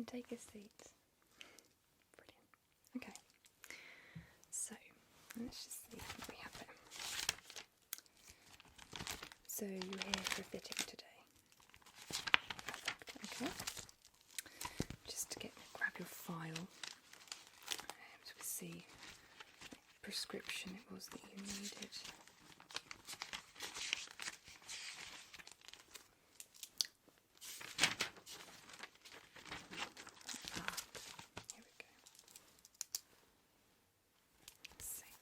and take a seat. Brilliant. Okay. So, let's just see what we have here. So, you're here for a fitting today. Perfect. Okay. Just to grab your file. So we see what prescription it was that you needed. Here we go. Let's see.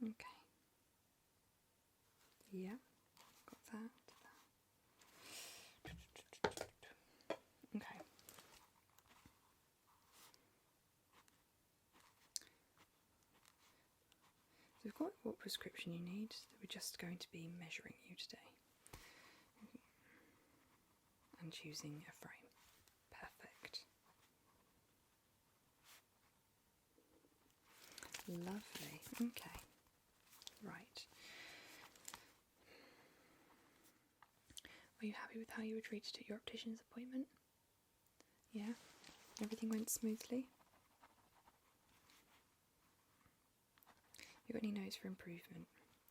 Okay. Yeah, got that. Okay. So we've got what prescription you need. We're just going to be measuring you today. And choosing a frame. Perfect. Lovely. Okay. Right. Were you happy with how you were treated at your optician's appointment? Yeah? Everything went smoothly? You got any notes for improvement?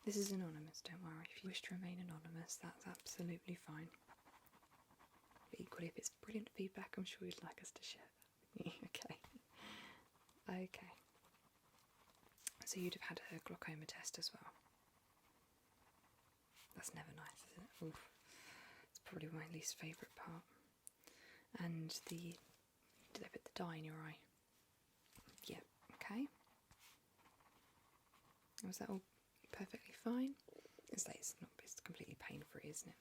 This is anonymous, don't worry. If you wish to remain anonymous, that's absolutely fine. But equally, if it's brilliant feedback, I'm sure you'd like us to share that with you. Okay. Okay. So you'd have had a glaucoma test as well. That's never nice, is it? Oof. It's probably my least favourite part. And did they put the dye in your eye? Yeah, okay. Was that all perfectly fine? It's completely pain-free, isn't it?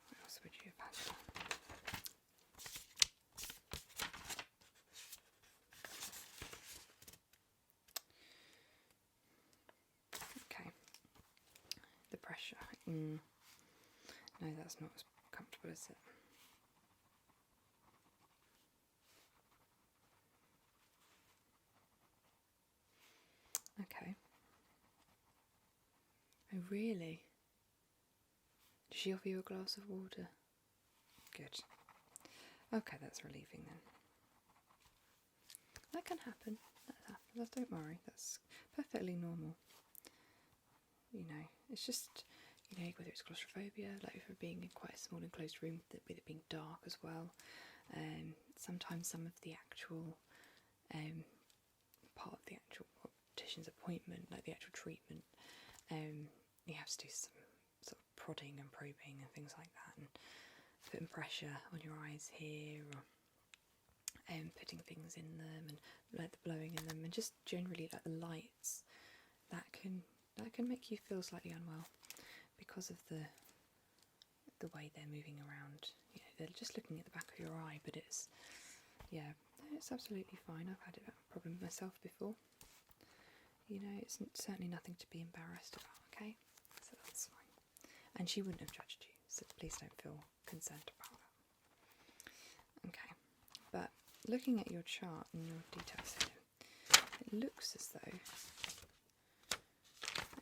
What else would you have had? Okay. The pressure. No, that's not as comfortable, is it? Okay. Oh, really? Did she offer you a glass of water? Good. Okay, that's relieving then. That can happen. That happens. Don't worry. That's perfectly normal. You know, it's just, you know, whether it's claustrophobia, like if we're being in quite a small enclosed room, with it being dark as well. Sometimes some of the actual part of the actual optician's appointment, like the actual treatment, you have to do some sort of prodding and probing and things like that, and putting pressure on your eyes here, or putting things in them, and like the blowing in them, and just generally like the lights, that can make you feel slightly unwell because of the way they're moving around. You know, they're just looking at the back of your eye, but it's absolutely fine. I've had a problem myself before. You know, it's certainly nothing to be embarrassed about, okay? So that's fine. And she wouldn't have judged you, so please don't feel concerned about that. Okay, but looking at your chart and your details here, it looks as though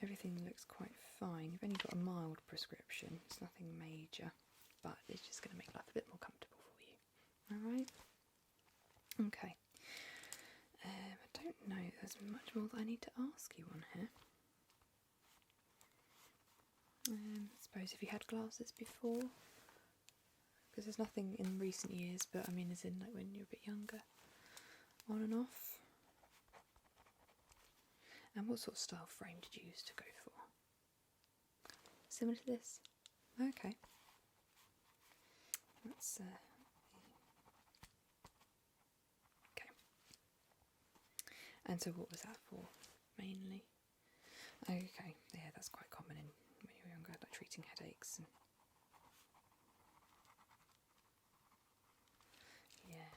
everything looks quite fine. You've only got a mild prescription, it's nothing major, but it's just going to make life a bit more comfortable for you. Alright? Okay. I don't know, there's much more that I need to ask you on here. I suppose if you had glasses before, because there's nothing in recent years, but I mean as in like when you're a bit younger, on and off. And what sort of style frame did you used to go for? Similar to this? Okay. That's okay. And so what was that for, mainly? Okay, yeah, that's quite common when you're younger, like treating headaches. And yeah.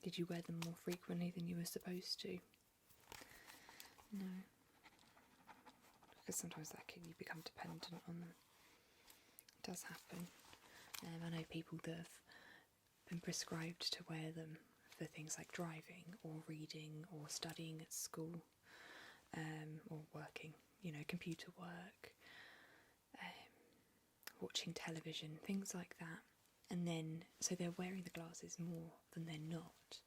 Did you wear them more frequently than you were supposed to? No. Because sometimes you become dependent on them. It does happen. I know people that have been prescribed to wear them for things like driving or reading or studying at school, or working, you know, computer work. watching television, things like that. And then, so they're wearing the glasses more than they're not,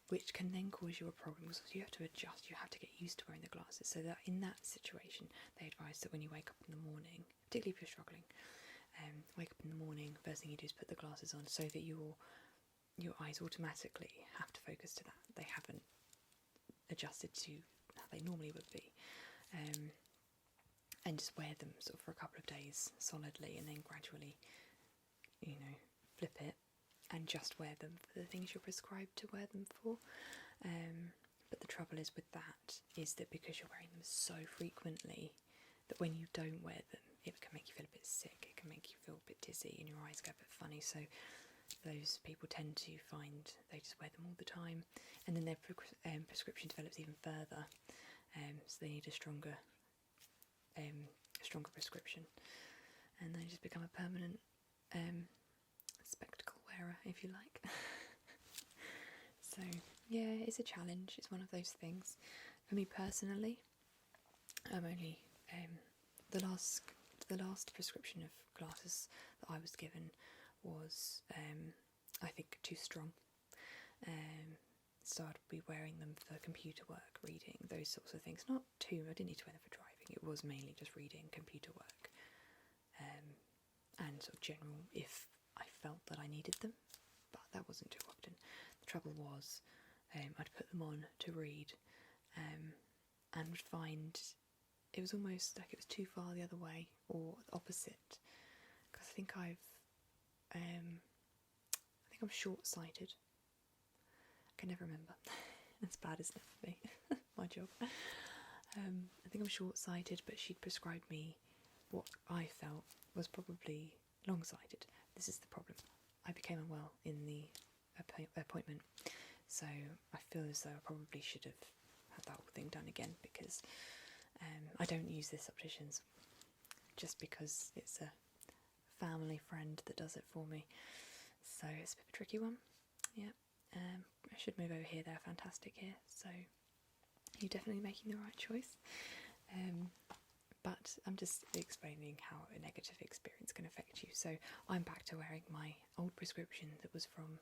which can then cause you a problem. So you have to adjust, you have to get used to wearing the glasses. So that in that situation, they advise that when you wake up in the morning, particularly if you're struggling, wake up in the morning, first thing you do is put the glasses on so that your eyes automatically have to focus to that. They haven't adjusted to how they normally would be. And just wear them sort of for a couple of days solidly, and then gradually, flip it and just wear them for the things you're prescribed to wear them for. But the trouble is with that is that because you're wearing them so frequently, that when you don't wear them, it can make you feel a bit sick, it can make you feel a bit dizzy, and your eyes go a bit funny. So those people tend to find they just wear them all the time, and then their prescription develops even further, so they need a stronger prescription, and they just become a permanent spectacle wearer, if you like. So yeah, it's a challenge. It's one of those things. For me personally, I'm only the last prescription of glasses that I was given was I think too strong. So I'd be wearing them for computer work, reading, those sorts of things. Not too, I didn't need to wear them for driving. It was mainly just reading, computer work, and sort of general if I felt that I needed them, but that wasn't too often. The trouble was I'd put them on to read and would find it was almost like it was too far the other way or the opposite, because I think I'm short-sighted. I can never remember. It's bad, isn't it, for me? My job. I think I'm short-sighted, but she'd prescribed me what I felt was probably long-sighted. This is the problem. I became unwell in the appointment, so I feel as though I probably should have had that whole thing done again, because I don't use this opticians just because it's a family friend that does it for me. So it's a bit of a tricky one. Yeah. I should move over here. They're fantastic here, so you're definitely making the right choice. But I'm just explaining how a negative experience can affect you. So I'm back to wearing my old prescription that was from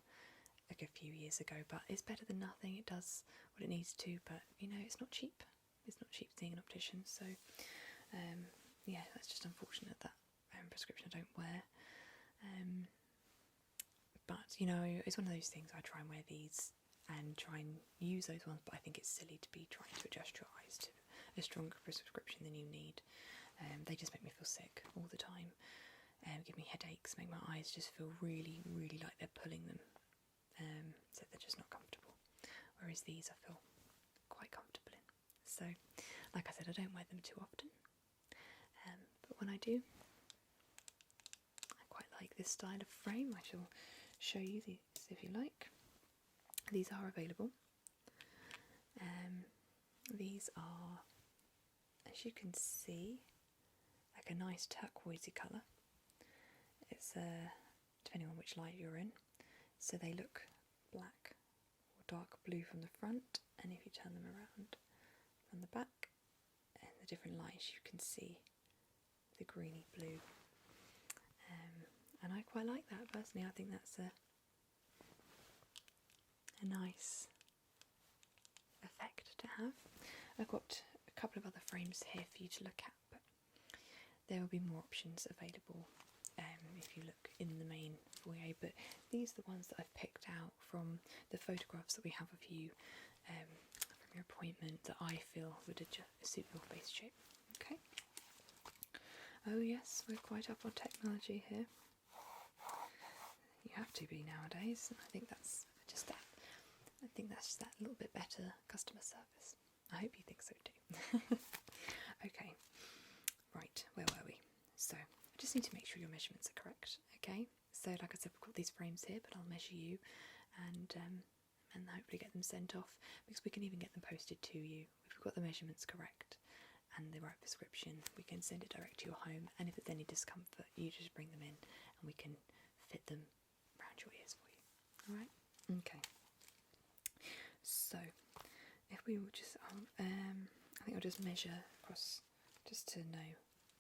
like a few years ago, but it's better than nothing. It does what it needs to, but it's not cheap. It's not cheap seeing an optician, so yeah, that's just unfortunate that prescription I don't wear. But it's one of those things. I try and wear these and try and use those ones, but I think it's silly to be trying to adjust your eyes to a stronger prescription than you need. They just make me feel sick all the time, give me headaches, make my eyes just feel really, really like they're pulling them, so they're just not comfortable. Whereas these I feel quite comfortable in. So, like I said, I don't wear them too often, but when I do, I quite like this style of frame. I shall show you these if you like. These are available. These are, as you can see, like a nice turquoisey colour. It's depending on which light you're in. So they look black or dark blue from the front, and if you turn them around from the back, and the different lights, you can see the greeny blue. And I quite like that personally. I think that's a nice effect to have. I've got a couple of other frames here for you to look at, but there will be more options available if you look in the main foyer. But these are the ones that I've picked out from the photographs that we have of you from your appointment that I feel would suit your face shape. Okay. Oh yes, we're quite up on technology here. You have to be nowadays, and I think that's just that. I think that's just that little bit better customer service. I hope you think so too. Okay, right, where were we? So, I just need to make sure your measurements are correct, okay? So, like I said, we've got these frames here, but I'll measure you and hopefully get them sent off, because we can even get them posted to you. If we've got the measurements correct and the right prescription, we can send it direct to your home, and if there's any discomfort, you just bring them in and we can fit them around your ears for you. Alright? Okay. So, if we will just, I think I'll just measure across just to know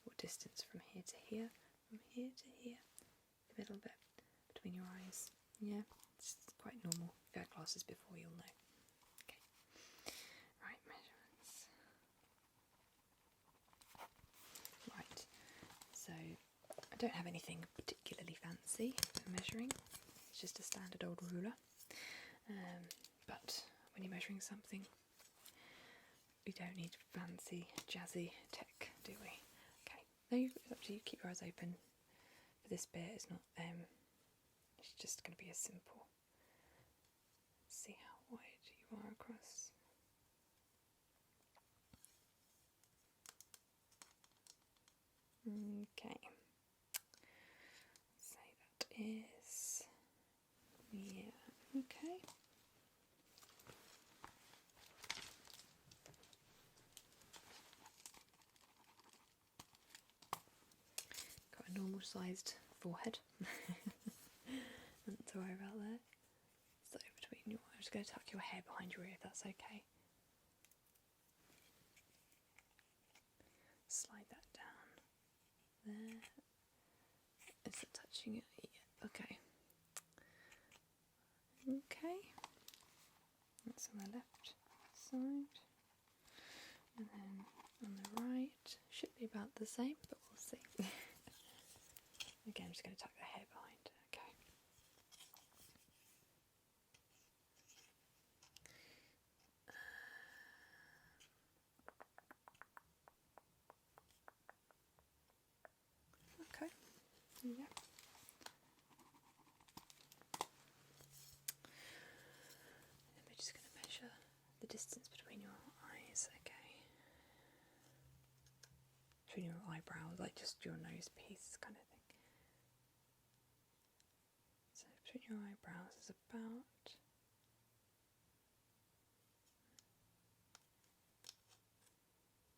what distance from here to here from here to here, the middle bit between your eyes. Yeah, it's quite normal. If you had glasses before, you'll know. Okay, right, measurements. Right, so I don't have anything particularly fancy for measuring. It's just a standard old ruler. But when you're measuring something, we don't need fancy, jazzy tech, do we? Okay, no, it's up to you. Keep your eyes open. For this bit, it's not. It's just going to be a simple. See how wide you are across. Okay. Say that is. Yeah. Okay. Got a normal sized forehead. Not to worry about that. So between your, I'm just going to tuck your hair behind your ear if that's okay. Slide that down there. Is it touching it? Yeah. Okay. Okay. That's on the left side. And then on the right, should be about the same, but we'll see. Again, I'm just going to tuck the hair behind. Okay. Okay. Yeah. And we're just going to measure the distance between your eyes. Okay. Between your eyebrows, like just your nose piece kind of thing. So between your eyebrows is about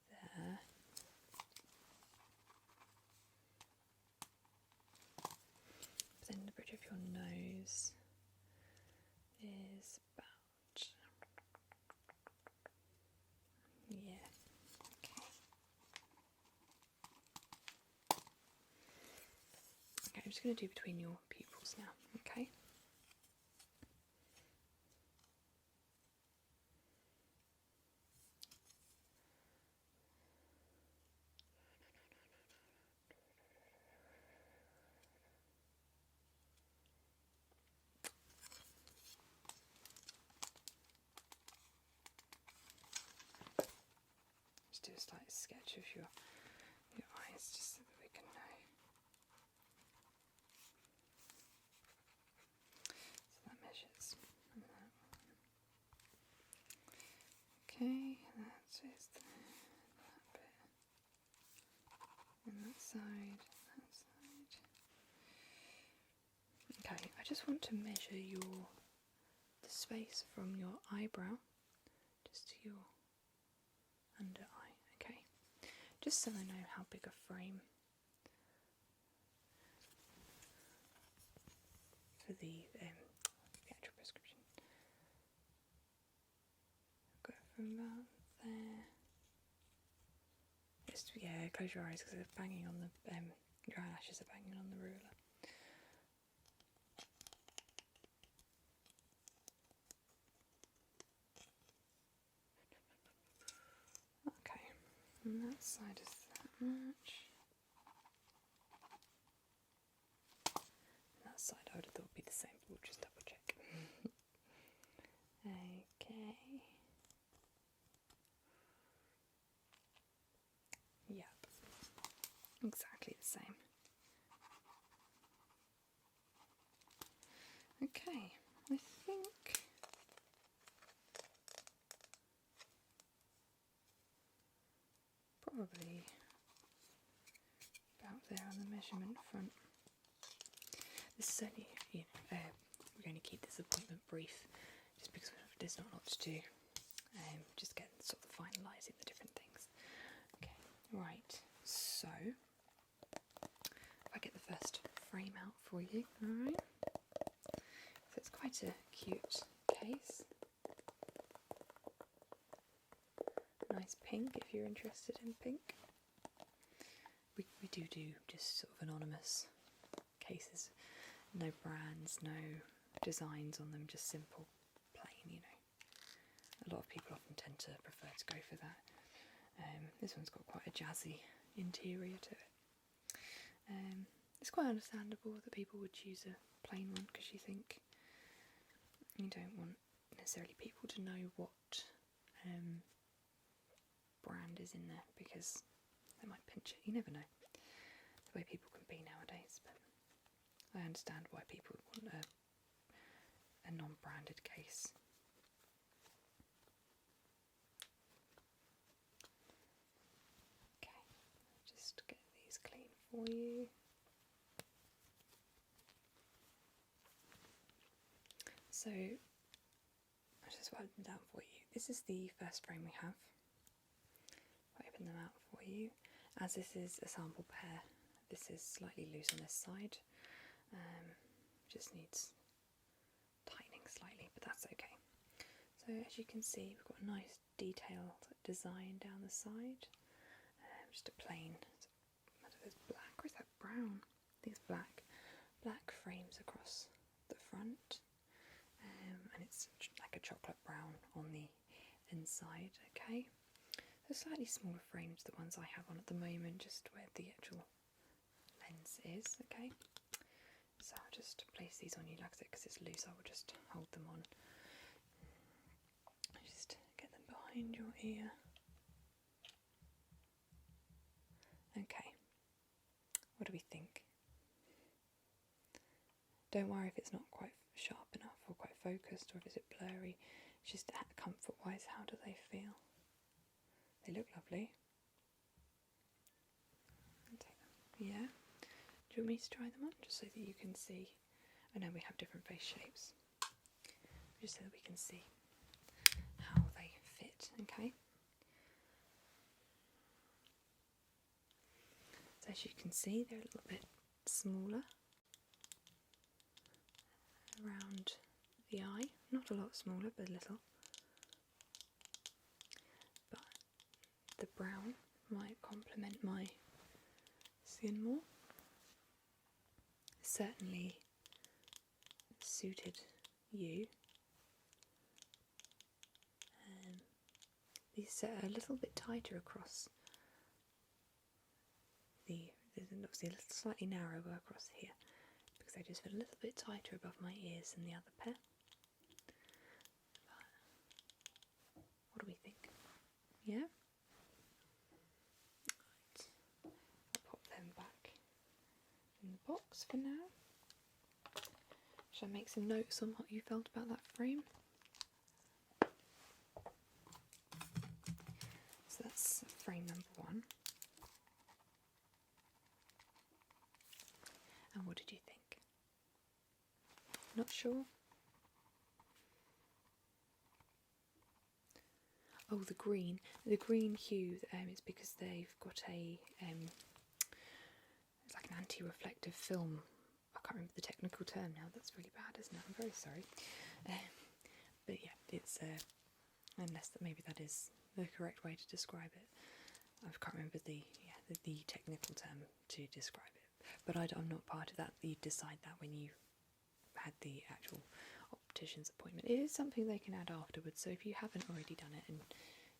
there. Then the bridge of your nose is about, yeah, okay. Okay, I'm just going to do between your pupils now, okay? Just do a slight sketch of your eyes just so that we can know. So that measures that one. Okay, that is that bit. And that side, that side. Okay, I just want to measure the space from your eyebrow just to your under eye, okay? Just so I know how big a frame for the actual prescription. I've got it from about there. Just, yeah, close your eyes because they're banging on the your eyelashes are banging on the ruler. Okay, and that side is that much. And that side I would have thought would be the same, but we'll just double check. Okay. Yep. Exactly the same. Okay, I think probably about there on the measurement front. This is only, we're going to keep this appointment brief just because there's not a lot to do. Just get sort of finalising the different things. Okay, right, so if I get the first frame out for you, alright. So it's quite a cute case. Nice pink if you're interested in pink. We do just sort of anonymous cases, no brands, no designs on them, just simple, plain, A lot of people often tend to prefer to go for that. This one's got quite a jazzy interior to it. It's quite understandable that people would choose a plain one because you think you don't want necessarily people to know what brand is in there because they might pinch it. You never know the way people can be nowadays, but I understand why people would want a non-branded case. Okay, just get these clean for you. So I'll just write them down for you. This is the first frame we have. I'll open them out for you. As this is a sample pair, this is slightly loose on this side. Just needs tightening slightly, but that's okay. So as you can see, we've got a nice detailed design down the side. Just a plain, I don't know if it's black or is that brown? I think it's black. Black frames across the front. And it's like a chocolate brown on the inside, okay? They're slightly smaller frames, the ones I have on at the moment, just where the actual lens is, okay? So I'll just place these on you, like I said, because it's loose, I will just hold them on. Just get them behind your ear. Okay, what do we think? Don't worry if it's not quite sharp enough or quite focused or if it's a bit blurry. It's just comfort-wise, how do they feel? They look lovely. I'll take them. Yeah? Do you want me to try them on just so that you can see? I know we have different face shapes. Just so that we can see how they fit, okay? So as you can see, they're a little bit smaller around the eye. Not a lot smaller, but a little. But the brown might complement my skin more. Certainly suited you. These are a little bit tighter across there's obviously a little slightly narrower across here because they just feel a little bit tighter above my ears than the other pair. But what do we think? Yeah? Right. I'll pop them back in the box for now. Shall I make some notes on what you felt about that frame? So that's frame number 1. And what did you think? Not sure? Oh, the green hue, it's because they've got a, it's like an anti-reflective film. I can't remember the technical term now, that's really bad, isn't it? I'm very sorry. But yeah, it's, unless maybe that is the correct way to describe it. I can't remember the technical term to describe it. But I'm not part of that. You decide that when you had the actual optician's appointment. It is something they can add afterwards, so if you haven't already done it and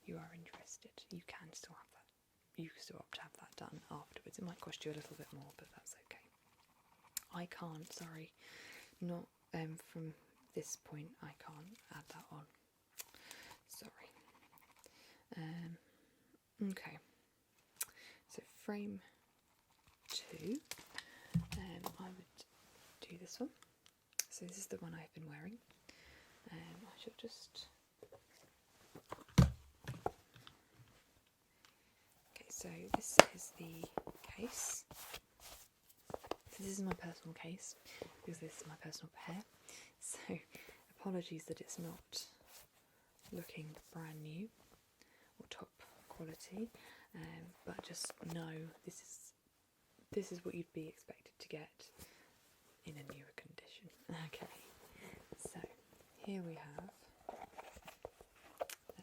you are interested, you can still have that. You can still opt to have that done afterwards. It might cost you a little bit more, but that's okay. I can't, sorry, not from this point, I can't add that on. Sorry. Okay, so frame 2, I would do this one. So this is the one I've been wearing. I should just... Okay, so this is the case. So this is my personal case, because this is my personal pair. So apologies that it's not looking brand new or top quality, but just know this is what you'd be expected to get in a newer condition. Okay, so here we have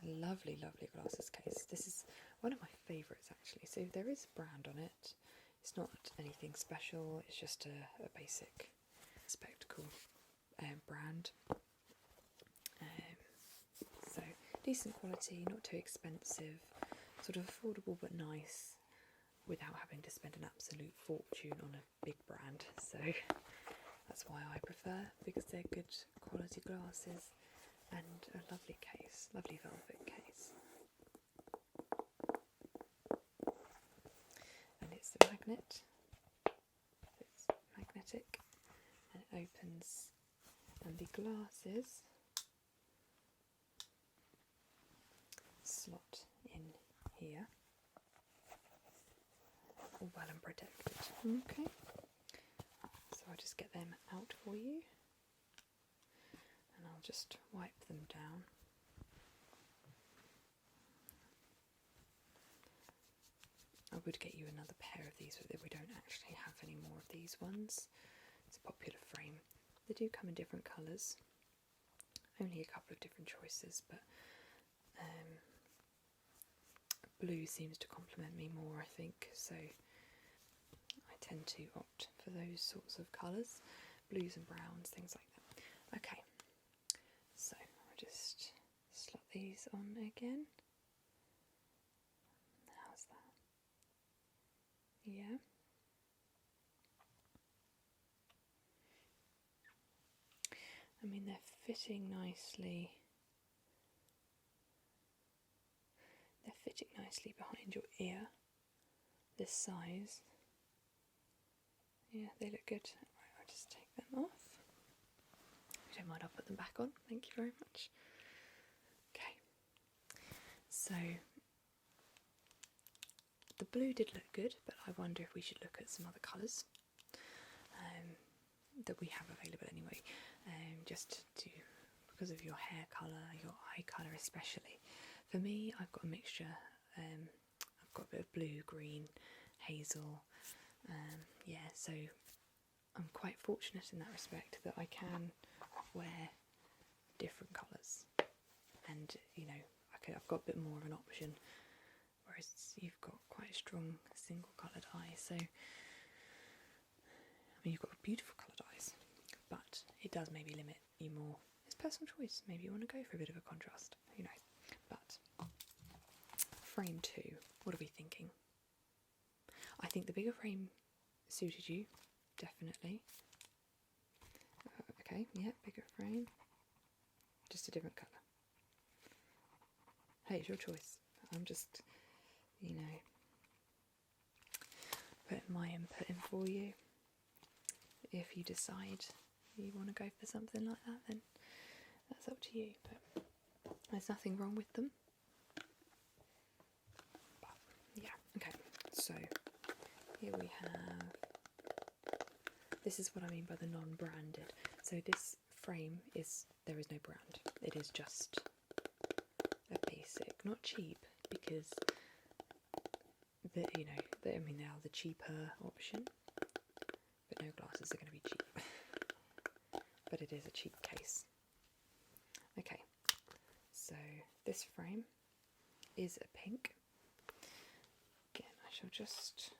a lovely, lovely glasses case. This is one of my favourites actually. So there is a brand on it. It's not anything special, it's just a basic spectacle brand. So decent quality, not too expensive, sort of affordable but nice, without having to spend an absolute fortune on a big brand. So that's why I prefer, because they're good quality glasses and a lovely case, lovely velvet case. And it's the magnet, it's magnetic, and it opens, and the glasses slot in here, all well and protected. Okay, so I'll just get them out for you, and I'll just wipe them down. I would get you another pair of these, but we don't actually have any more of these ones. It's a popular frame. They do come in different colours, only a couple of different choices, but blue seems to complement me more, I think, so I tend to opt for those sorts of colours, blues and browns, things like that. Okay, so I'll just slot these on again. How's that? Yeah. I mean, they're fitting nicely. They're fitting nicely behind your ear, this size. Yeah, they look good. Right, I'll just take them off. If you don't mind, I'll put them back on. Thank you very much. Okay, so the blue did look good, but I wonder if we should look at some other colours that we have available anyway, just to, because of your hair colour, your eye colour especially. For me, I've got a mixture. I've got a bit of blue, green, hazel. Yeah, so I'm quite fortunate in that respect that I can wear different colours, and you know, I've got a bit more of an option, whereas you've got quite a strong single coloured eye. So I mean, you've got beautiful coloured eyes, but it does maybe limit you more. It's personal choice. Maybe you want to go for a bit of a contrast. Who knows? But frame 2, what are we thinking? I think the bigger frame suited you, definitely. Okay, yeah, bigger frame. Just a different colour. Hey, it's your choice. I'm just, you know, putting my input in for you. If you decide you want to go for something like that, then that's up to you. But there's nothing wrong with them. But yeah, okay. So here we have. This is what I mean by the non-branded. So this frame there is no brand. It is just a basic, not cheap, because they are the cheaper option. But no glasses are going to be cheap. But it is a cheap case. Okay, so this frame is a pink. Again, I shall just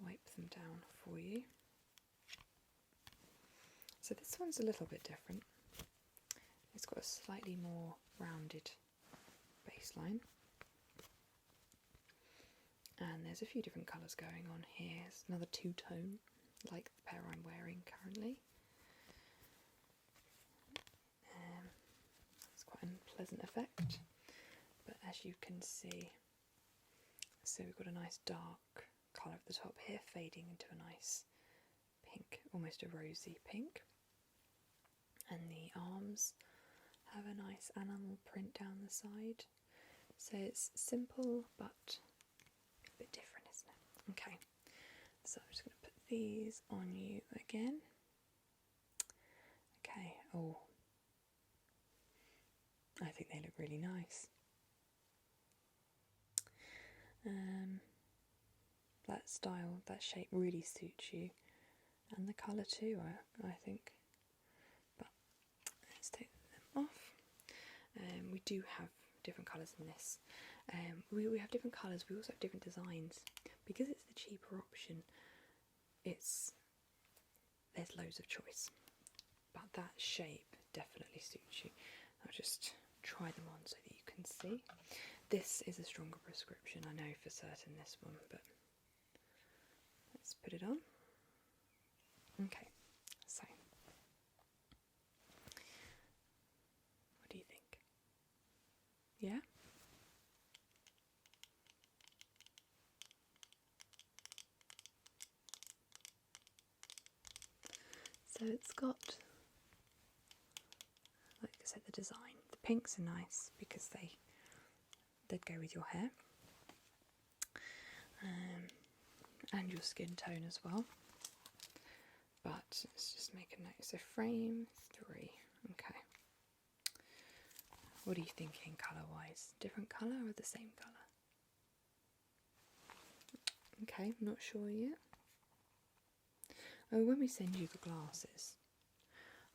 wipe them down for you. So this one's a little bit different. It's got a slightly more rounded baseline. And there's a few different colours going on here. It's another two-tone, like the pair I'm wearing currently. It's quite a pleasant effect. But as you can see, so we've got a nice dark colour at the top here, fading into a nice pink, almost a rosy pink. And the arms have a nice animal print down the side. So it's simple, but a bit different, isn't it? Okay, so I'm just going to put these on you again. Okay, oh, I think they look really nice. That style, that shape really suits you, and the colour too, I think. But let's take them off. We do have different colours in this. We have different colours, we also have different designs, because it's the cheaper option, there's loads of choice. But that shape definitely suits you. I'll just try them on so that you can see. This is a stronger prescription, I know for certain, this one, but let's put it on. Okay, so what do you think? Yeah? So it's got, like I said, the design. The pinks are nice because they'd go with your hair and your skin tone as well. But let's just make a note. So frame 3. Okay. What are you thinking colour-wise? Different colour or the same colour? Okay, not sure yet. Oh, when we send you the glasses,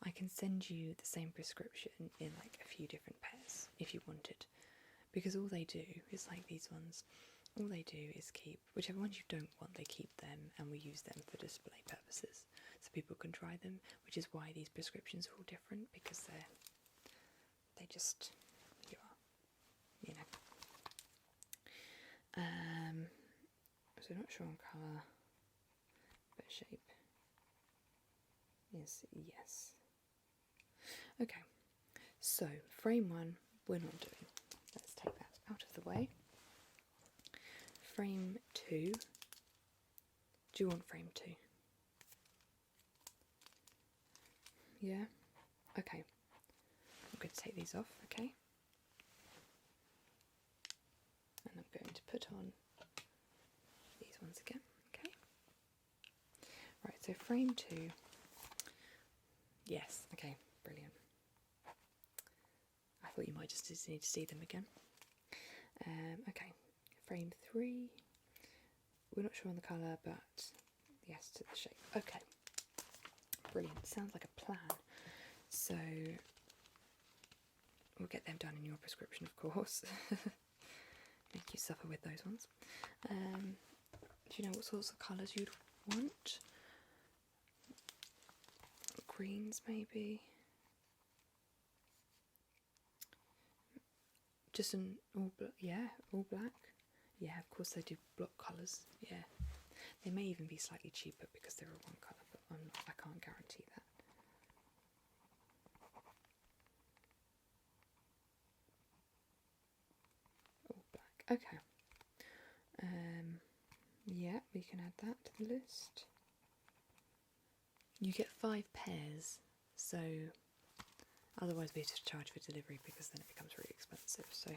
I can send you the same prescription in like a few different pairs if you wanted. Because all they do is like these ones, all they do is keep, whichever ones you don't want, they keep them and we use them for display purposes. So people can try them, which is why these prescriptions are all different, because they just, you know. So not sure on colour, but shape is yes. Okay, so frame 1 we're not doing. Let's take that out of the way. Frame 2. Do you want frame 2? Yeah? Okay. I'm going to take these off, okay? And I'm going to put on these ones again, okay? Right, so frame 2. Yes, okay, brilliant. I thought you might just need to see them again. Okay, frame 3. We're not sure on the colour, but yes to the shape. Okay, brilliant. Sounds like a plan. So we'll get them done in your prescription, of course. Make you suffer with those ones. Do you know what sorts of colours you'd want? Greens, maybe. Just an all black. Yeah, all black. Yeah, of course they do block colours. Yeah, they may even be slightly cheaper because they're a one colour, but I can't guarantee that. All black. Okay. Yeah, we can add that to the list. You get 5 pairs, so otherwise we have to charge for delivery because then it becomes really expensive. So,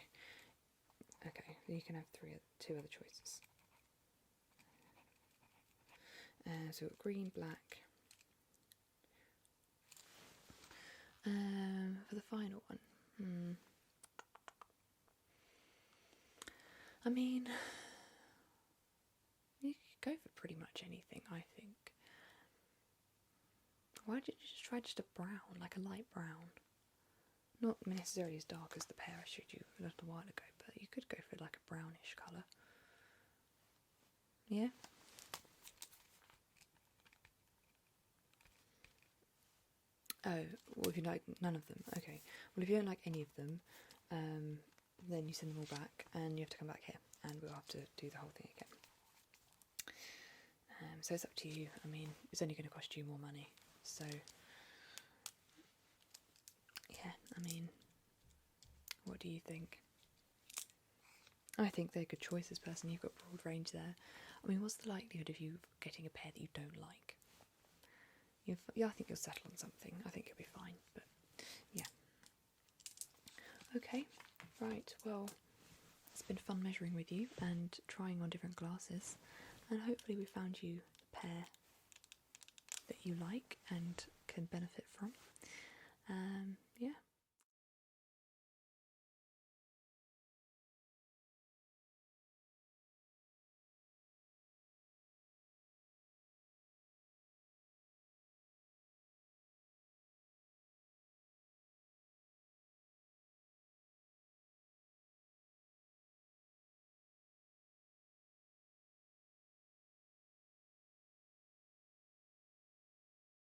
okay, you can have 2 other choices. So we've got green, black. For the final one, I mean, you could go for pretty much anything, I think. Why don't you just try just a brown, like a light brown? Not necessarily as dark as the pair I showed you a little while ago, but you could go for like a brownish colour. Yeah? Oh, well, if you like none of them, okay. Well, if you don't like any of them, then you send them all back and you have to come back here and we'll have to do the whole thing again. So it's up to you. I mean, it's only going to cost you more money. So, yeah, I mean, what do you think? I think they're good choices, personally. You've got a broad range there. I mean, what's the likelihood of you getting a pair that you don't like? Yeah, I think you'll settle on something. I think you'll be fine, but yeah. Okay, right, well, it's been fun measuring with you and trying on different glasses, and hopefully we found you a pair that you like and can benefit from. Yeah,